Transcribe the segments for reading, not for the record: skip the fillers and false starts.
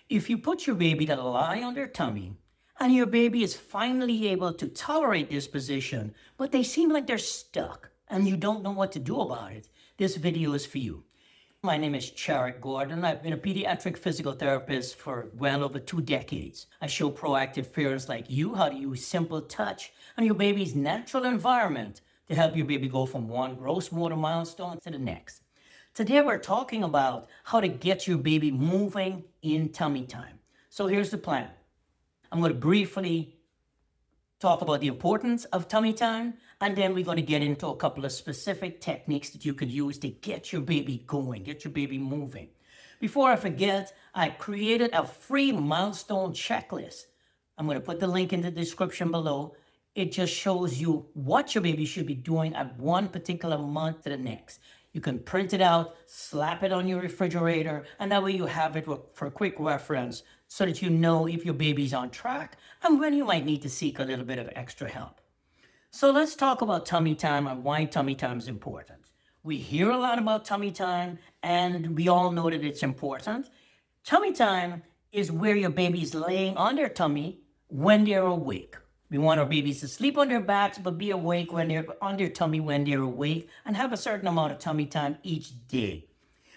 If you put your baby to lie on their tummy, and your baby is finally able to tolerate this position, but they seem like they're stuck and you don't know what to do about it, this video is for you. My name is Cherrick Gordon. I've been a pediatric physical therapist for well over 2 decades. I show proactive parents like you how to use simple touch on your baby's natural environment to help your baby go from one gross motor milestone to the next. Today we're talking about how to get your baby moving in tummy time. So here's the plan. I'm going to briefly talk about the importance of tummy time, and then we're going to get into a couple of specific techniques that you can use to get your baby going, get your baby moving. Before I forget, I created a free milestone checklist. I'm going to put the link in the description below. It just shows you what your baby should be doing at one particular month to the next. You can print it out, slap it on your refrigerator, and that way you have it for quick reference so that you know if your baby's on track and when you might need to seek a little bit of extra help. So let's talk about tummy time and why tummy time is important. We hear a lot about tummy time and we all know that it's important. Tummy time is where your baby's laying on their tummy when they're awake. We want our babies to sleep on their backs, but be awake when they're on their tummy when they're awake and have a certain amount of tummy time each day.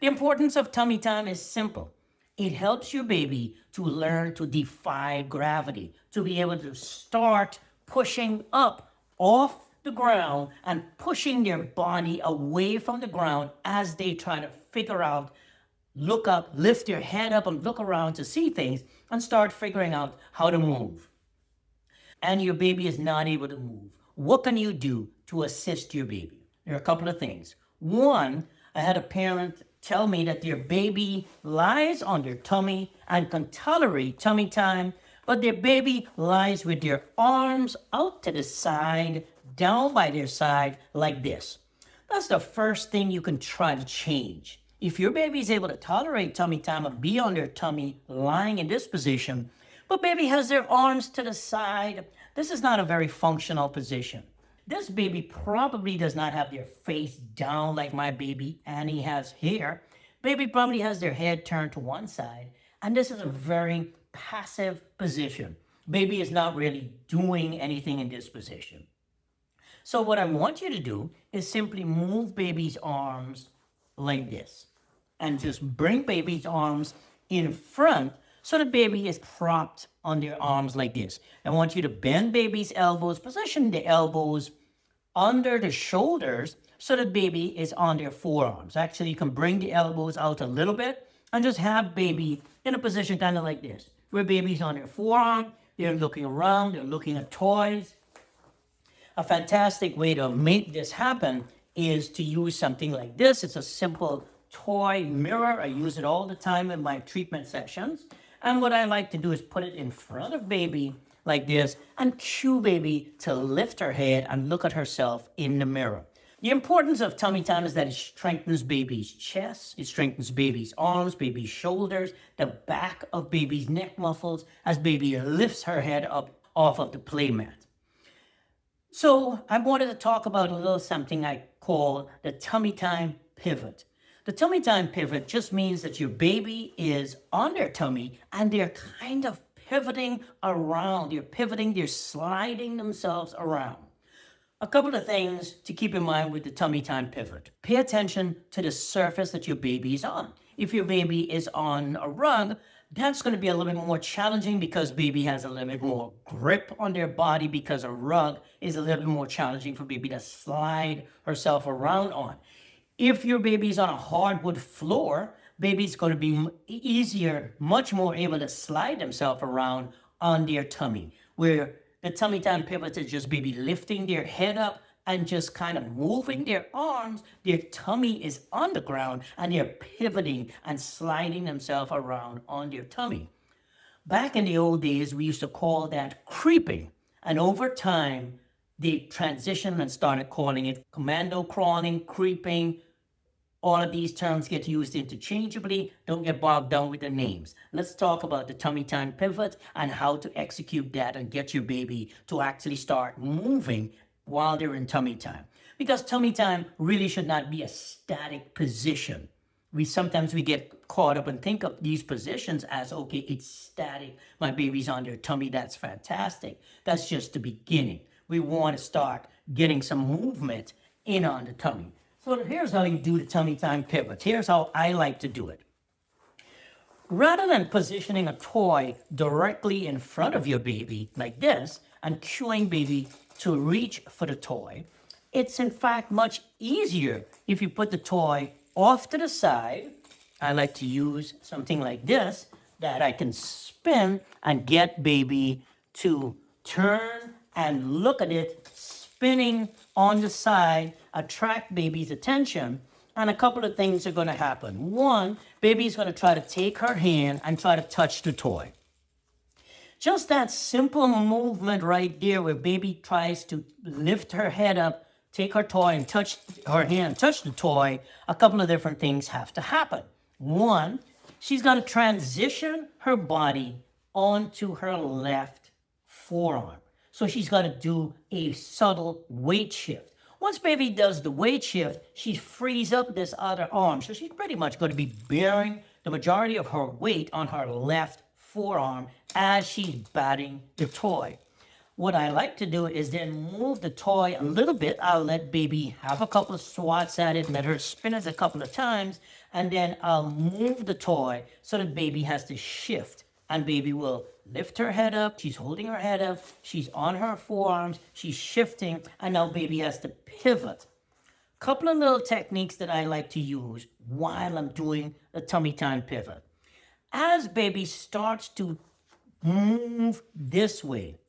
The importance of tummy time is simple. It helps your baby to learn to defy gravity, to be able to start pushing up off the ground and pushing their body away from the ground as they try to figure out, look up, lift their head up and look around to see things and start figuring out how to move. And your baby is not able to move. What can you do to assist your baby? There are a couple of things. One, I had a parent tell me that their baby lies on their tummy and can tolerate tummy time, but their baby lies with their arms out to the side, down by their side like this. That's the first thing you can try to change. If your baby is able to tolerate tummy time and be on their tummy lying in this position, but baby has their arms to the side, this is not a very functional position. This baby probably does not have their face down like my baby Annie has here. Baby probably has their head turned to one side, and this is a very passive position. Baby is not really doing anything in this position. So what I want you to do is simply move baby's arms like this, and just bring baby's arms in front so the baby is propped on their arms like this. I want you to bend baby's elbows, position the elbows under the shoulders so the baby is on their forearms. Actually, you can bring the elbows out a little bit and just have baby in a position kind of like this, where baby's on their forearm, they're looking around, they're looking at toys. A fantastic way to make this happen is to use something like this. It's a simple toy mirror. I use it all the time in my treatment sessions. And what I like to do is put it in front of baby like this and cue baby to lift her head and look at herself in the mirror. The importance of tummy time is that it strengthens baby's chest, it strengthens baby's arms, baby's shoulders, the back of baby's neck muscles as baby lifts her head up off of the play mat. So I wanted to talk about a little something I call the tummy time pivot. The tummy time pivot just means that your baby is on their tummy and they're kind of pivoting around. They're sliding themselves around. A couple of things to keep in mind with the tummy time pivot. Pay attention to the surface that your baby is on. If your baby is on a rug, that's going to be a little bit more challenging because baby has a little bit more grip on their body because a rug is a little bit more challenging for baby to slide herself around on. If your baby's on a hardwood floor, baby's going to be easier, much more able to slide themselves around on their tummy, where the tummy time pivot is just baby lifting their head up and just kind of moving their arms. Their tummy is on the ground and they're pivoting and sliding themselves around on their tummy. Back in the old days, we used to call that creeping. And over time, they transitioned and started calling it commando crawling, creeping. All of these terms get used interchangeably. Don't get bogged down with the names. Let's talk about the tummy time pivot and how to execute that and get your baby to actually start moving while they're in tummy time. Because tummy time really should not be a static position. Sometimes we get caught up and think of these positions as, okay, it's static. My baby's on their tummy. That's fantastic. That's just the beginning. We want to start getting some movement in on the tummy. So here's how you do the tummy time pivot. Here's how I like to do it. Rather than positioning a toy directly in front of your baby like this and cueing baby to reach for the toy, it's in fact much easier if you put the toy off to the side. I like to use something like this that I can spin and get baby to turn and look at it spinning on the side, attract baby's attention. And a couple of things are going to happen. One, baby's going to try to take her hand and try to touch the toy. Just that simple movement right there where baby tries to lift her head up, take her toy and touch her hand, touch the toy, a couple of different things have to happen. One, she's going to transition her body onto her left forearm. So she's got to do a subtle weight shift. Once baby does the weight shift, she frees up this other arm. So she's pretty much going to be bearing the majority of her weight on her left forearm as she's batting the toy. What I like to do is then move the toy a little bit. I'll let baby have a couple of swats at it, let her spin it a couple of times, and then I'll move the toy so that baby has to shift. And baby will lift her head up. She's holding her head up. She's on her forearms. She's shifting. And now baby has to pivot. Couple of little techniques that I like to use while I'm doing the tummy time pivot. As baby starts to move this way,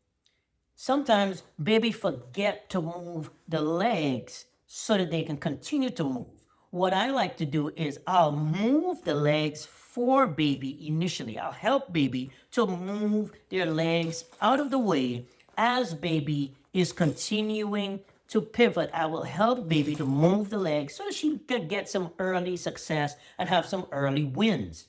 sometimes baby forget to move the legs so that they can continue to move. What I like to do is I'll move the legs for baby initially. I'll help baby to move their legs out of the way as baby is continuing to pivot. I will help baby to move the legs so she can get some early success and have some early wins.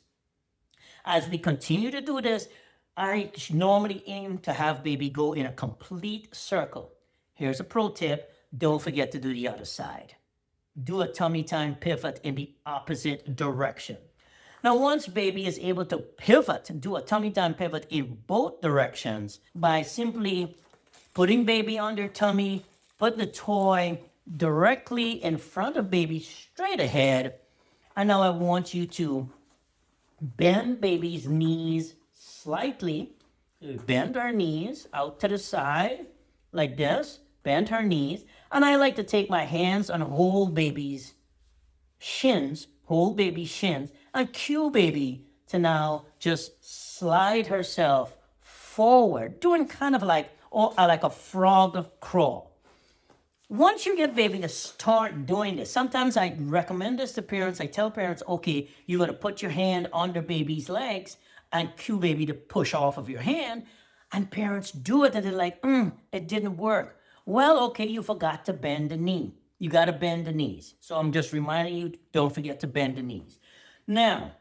As we continue to do this, I normally aim to have baby go in a complete circle. Here's a pro tip. Don't forget to do the other side. Do a tummy time pivot in the opposite direction. Now, once baby is able to pivot, do a tummy time pivot in both directions by simply putting baby on their tummy, put the toy directly in front of baby straight ahead. And now I want you to bend baby's knees slightly. Bend her knees out to the side like this. Bend her knees. And I like to take my hands and hold baby's shins, and cue baby to now just slide herself forward, doing kind of like a frog crawl. Once you get baby to start doing this, sometimes I recommend this to parents. I tell parents, okay, you're going to put your hand under baby's legs and cue baby to push off of your hand. And parents do it and they're like, it didn't work. Well, okay, you forgot to bend the knee. You got to bend the knees. So I'm just reminding you, don't forget to bend the knees. Now,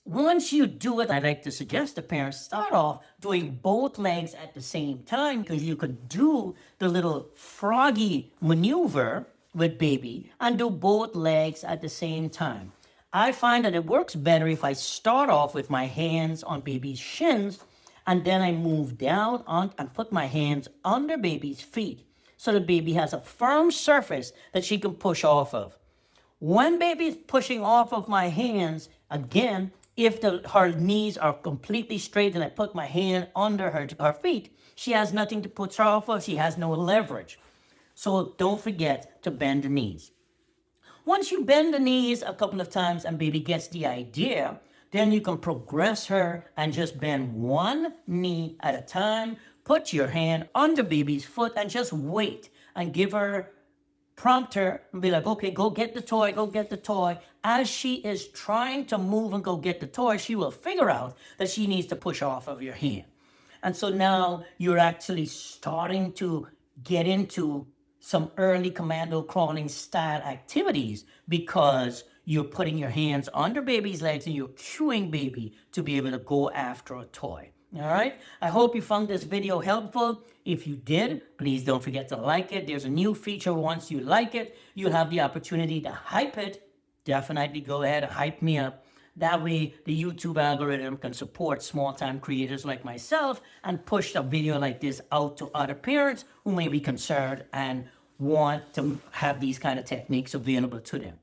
once you do it, I like to suggest to parents start off doing both legs at the same time because you could do the little froggy maneuver with baby and do both legs at the same time. I find that it works better if I start off with my hands on baby's shins and then I move down and put my hands under baby's feet so the baby has a firm surface that she can push off of. When baby is pushing off of my hands, again, if her knees are completely straight and I put my hand under her feet, she has nothing to push off of. She has no leverage. So don't forget to bend the knees. Once you bend the knees a couple of times and baby gets the idea, then you can progress her and just bend one knee at a time. Put your hand under baby's foot and just wait and prompt her and be like, okay, go get the toy, go get the toy. As she is trying to move and go get the toy, she will figure out that she needs to push off of your hand. And so now you're actually starting to get into some early commando crawling style activities because you're putting your hands under baby's legs and you're cueing baby to be able to go after a toy. All right. I hope you found this video helpful. If you did, please don't forget to like it. There's a new feature. Once you like it, you'll have the opportunity to hype it definitely go ahead and hype me up. That way, the YouTube algorithm can support small-time creators like myself and push a video like this out to other parents who may be concerned and want to have these kind of techniques available to them.